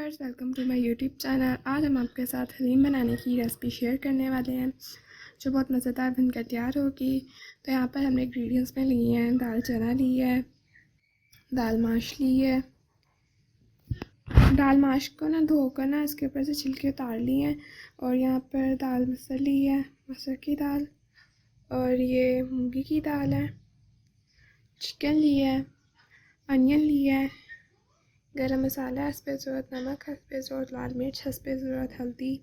Viewers, welcome to my YouTube channel. आज हम आपके साथ हलीम बनाने की रेसिपी शेयर करने वाले हैं जो बहुत मज़ेदार बनकर तैयार होगी। तो यहाँ पर हमने इंग्रेडिएंट्स में लिए हैं दाल चना ली है, दाल माश ली है। दाल माश को ना धोकर ना इसके ऊपर से छिलके उतार लिए हैं। और यहाँ पर दाल मसर ली है, मसर की दाल। और ये मूंगी की दाल है। चिकन ली है, अनियन ली है, गरम मसाला हस्बे ज़रूरत, नमक हस्बे ज़रूरत, लाल मिर्च हस्बे ज़रूरत, हल्दी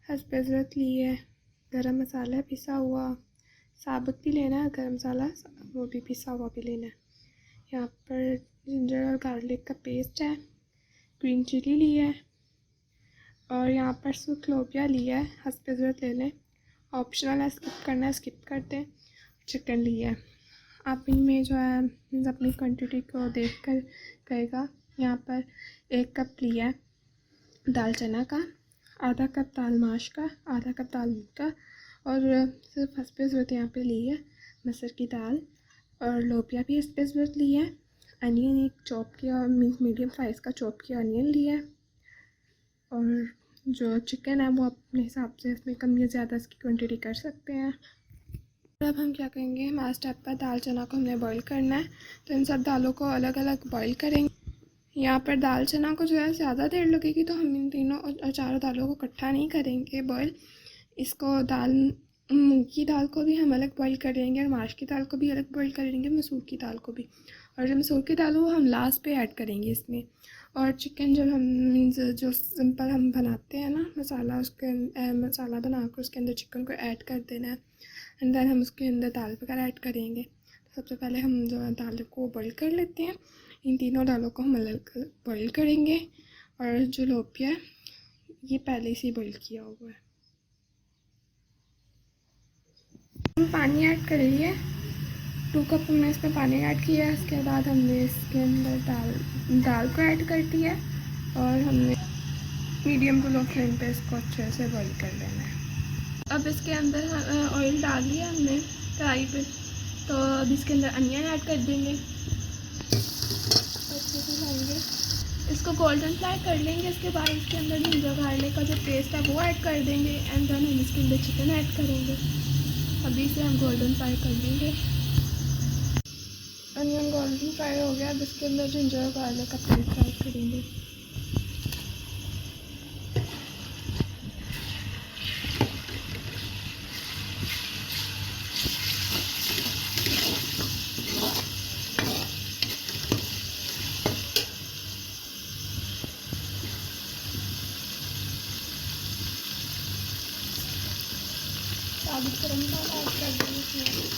हस्बे ज़रूरत ली है। गरम मसाला पिसा हुआ साबुत भी लेना है, गरम मसाला वो भी पिसा हुआ भी लेना है। यहाँ पर जिंजर और गार्लिक का पेस्ट है, ग्रीन चिली ली है। और यहाँ पर सूख लोबिया लिया है, हस्बे ज़रूरत ले लें, ऑप्शनल है, स्किप करना है स्किप कर दें। चिकन लिया है। आप इनमें जो है मीन्स अपनी क्वांटिटी को देख कर करेगा। यहाँ पर 1 कप लिया है दाल चना का, आधा कप दाल माश का, आधा कप दाल का। और सिर्फ हस्बे ज़रूरत यहाँ पे ली है मसर की दाल। और लोबिया भी हस्बे ज़रूरत ली है। अनियन एक चॉप किया मीन्स मीडियम साइज़ का चॉप किया अनियन लिया है। और जो चिकन है वो अपने हिसाब से इसमें कम या ज़्यादा इसकी क्वान्टिटी कर सकते हैं। अब हम क्या करेंगे, हमारा स्टेप पर दाल चना को हमने बॉईल करना है, तो इन सब दालों को अलग अलग बॉईल करेंगे। यहाँ पर दाल चना को जो है ज़्यादा देर लगेगी, तो हम इन तीनों और चारों दालों को इकट्ठा नहीं करेंगे बॉईल। इसको मूंग की दाल को भी हम अलग बॉईल करेंगे और माश की दाल को भी अलग बॉईल करेंगे, मसूर की दाल को भी। और जो मसूर की दाल वो हम लास्ट पे ऐड करेंगे इसमें। और चिकन जब हम मीन्स जो सिंपल हम बनाते हैं ना मसाला, उसके मसाला बनाकर उसके अंदर चिकन को ऐड कर देना है। एंड देन हम उसके अंदर दाल वगैरह ऐड करेंगे। तो सबसे पहले हम जो दाल को बॉईल कर लेते हैं। इन तीनों दालों को हम अलग बॉईल करेंगे। और जो लोबिया है ये पहले से बॉईल किया हुआ है। हम पानी ऐड कर लिए, 2 कप हमने इसमें पानी ऐड किया है। उसके बाद हमने इसके अंदर दाल को ऐड कर दिया और हमने मीडियम टू लो फ्लेम पे इसको अच्छे से बॉईल कर लेना है। अब इसके अंदर ऑयल डाल दिया हमने कढ़ाई पे, तो अब इसके अंदर अनियन ऐड कर देंगे, अच्छे से डालेंगे, इसको गोल्डन फ्राई कर लेंगे। इसके बाद इसके अंदर जिंजर गार्लिक का जो पेस्ट है वो ऐड कर देंगे। एंड देन हम इसके अंदर चिकन ऐड करेंगे। अभी से हम गोल्डन फ्राई कर लेंगे। अनियन गोल्डन फ्राई हो गया, अब इसके अंदर जिंजर गार्लिक का पेस्ट ऐड करेंगे। साबुत गरम मसाला ऐड कर देंगे इसमें।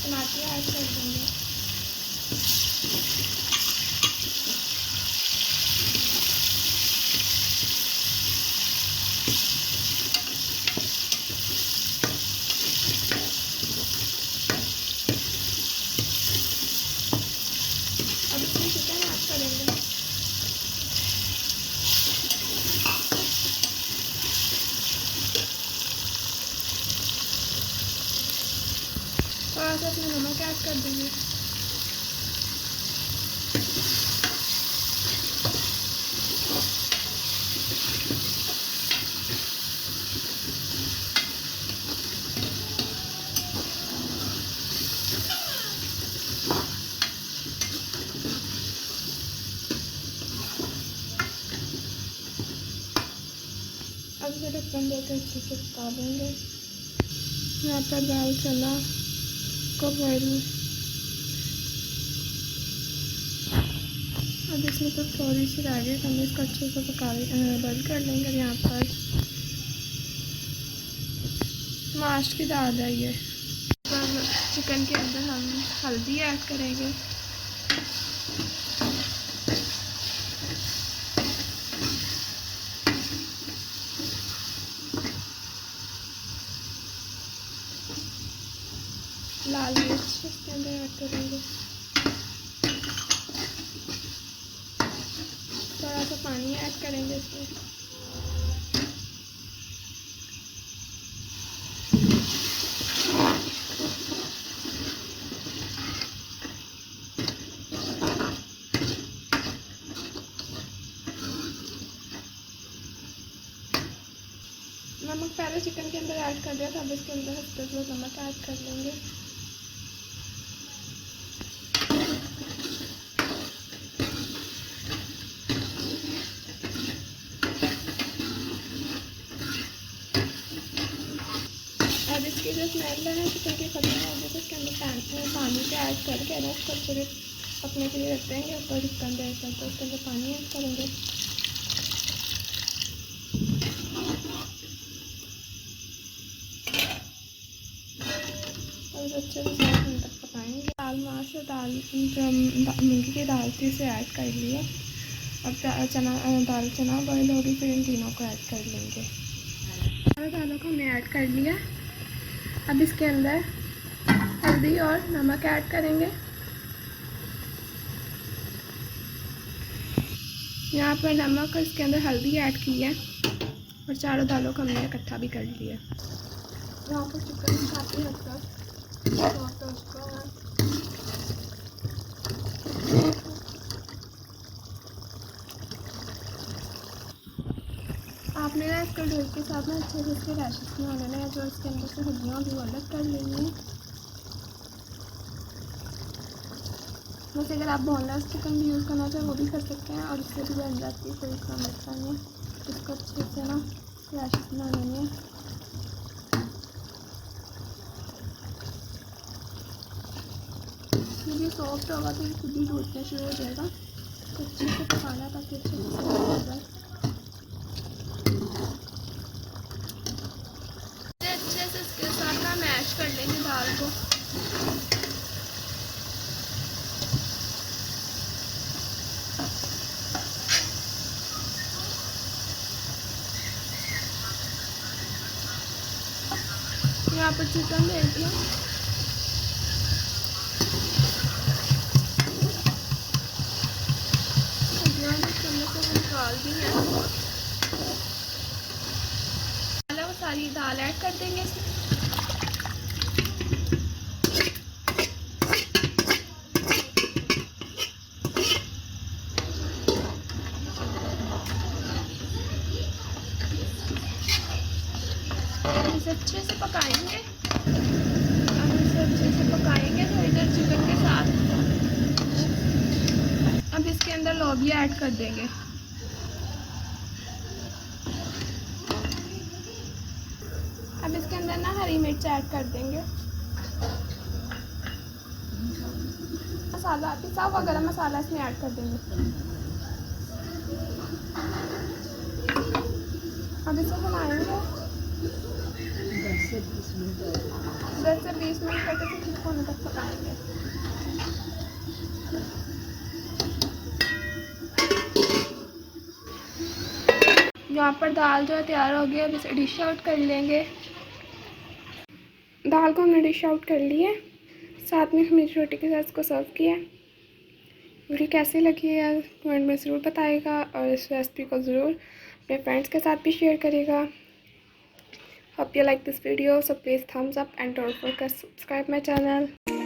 टमाटर ऐड कर देंगे। अब इसमें चिकन ऐड करेंगे। थोड़ा सा इसमें नमक ऐड कर देंगे। अब इसे ढक्कन देकर अच्छे से पका देंगे। यहाँ पर दाल चना को बॉईल, अब इसमें तो थोड़ी सी रह गई, हम इसको अच्छे से बॉईल कर लेंगे। यहाँ पर माश की दाल है ये। पर चिकन के अंदर हम हल्दी ऐड करेंगे, लाल मिर्च इसके अंदर ऐड करेंगे, थोड़ा सा पानी ऐड करेंगे इसमें। नमक पहले चिकन के अंदर ऐड कर दिया था, अब इसके अंदर हल्का सा नमक ऐड कर लेंगे। अब इसकी जो स्मेल है चिकन की खत्म हो गई तो इसके अंदर पानी के ऐड करके ना इसको थोड़े पकने के लिए रख देंगे। ऊपर ढक्कन देकर तो इसके अंदर पानी ऐड करेंगे। और अच्छे से 7 मिनट तक पकाएंगे। दाल माश और दाल जो मूंगी की दाल थी इसे ऐड कर लिए। अब दाल चना बॉयल होगी, फिर इन तीनों को ऐड कर लेंगे। सारे दालों को हमने ऐड कर लिया। अब इसके अंदर हल्दी और नमक ऐड करेंगे। यहाँ पर नमक और इसके अंदर हल्दी ऐड की है और चारों दालों को हमने इकट्ठा भी कर लिया। यहाँ पर चिकन काफ़ी हद तक सॉफ्ट हो चुका है। आपने ना इसको ढोल के साथ में अच्छे से इसके रैशेस में होने हैं, जो इसके अंदर से हड्डियाँ भी अलग कर लेनी है। वैसे अगर आप बोनलेस चिकन भी यूज़ करना चाहें वो भी कर सकते हैं और इससे भी बन जाती है, कोई इतना मसला नहीं है। इसको अच्छे से ना रैशेस में होने हैं। जब ये सॉफ्ट होगा तो ये खुद ही टूटना शुरू हो जाएगा, तो अच्छे से पकाना ताकि अच्छे से हो जाए। अच्छे से इसके साथ ना मैश कर लेंगे दाल को। यहाँ पर चिकन दे दिया। निकाल दी है, वो सारी दाल ऐड कर देंगे इसमें। इसे अच्छे से पकाएंगे। अब इसे अच्छे से पकाएंगे थोड़ी देर चिकन के साथ। अब इसके अंदर लोबिया ऐड कर देंगे। अब इसके अंदर ना हरी मिर्च ऐड कर देंगे। मसाला पिसा हुआ गरम मसाला इसमें ऐड कर देंगे। अब इसे बनाएंगे 10 से 20 मिनट तक इसे ठीक होने तक पकाएंगे। यहाँ पर दाल जो है तैयार हो गई। अब इसे डिश आउट कर लेंगे। दाल को हमने डिश आउट कर लिया, साथ में हमने रोटी के साथ इसको सर्व किया। वीडियो कैसी लगी है कमेंट में ज़रूर बताइएगा और इस रेसिपी को ज़रूर अपने फ्रेंड्स के साथ भी शेयर करिएगा। Hope you like this video, so please thumbs up and don't forget to subscribe my channel.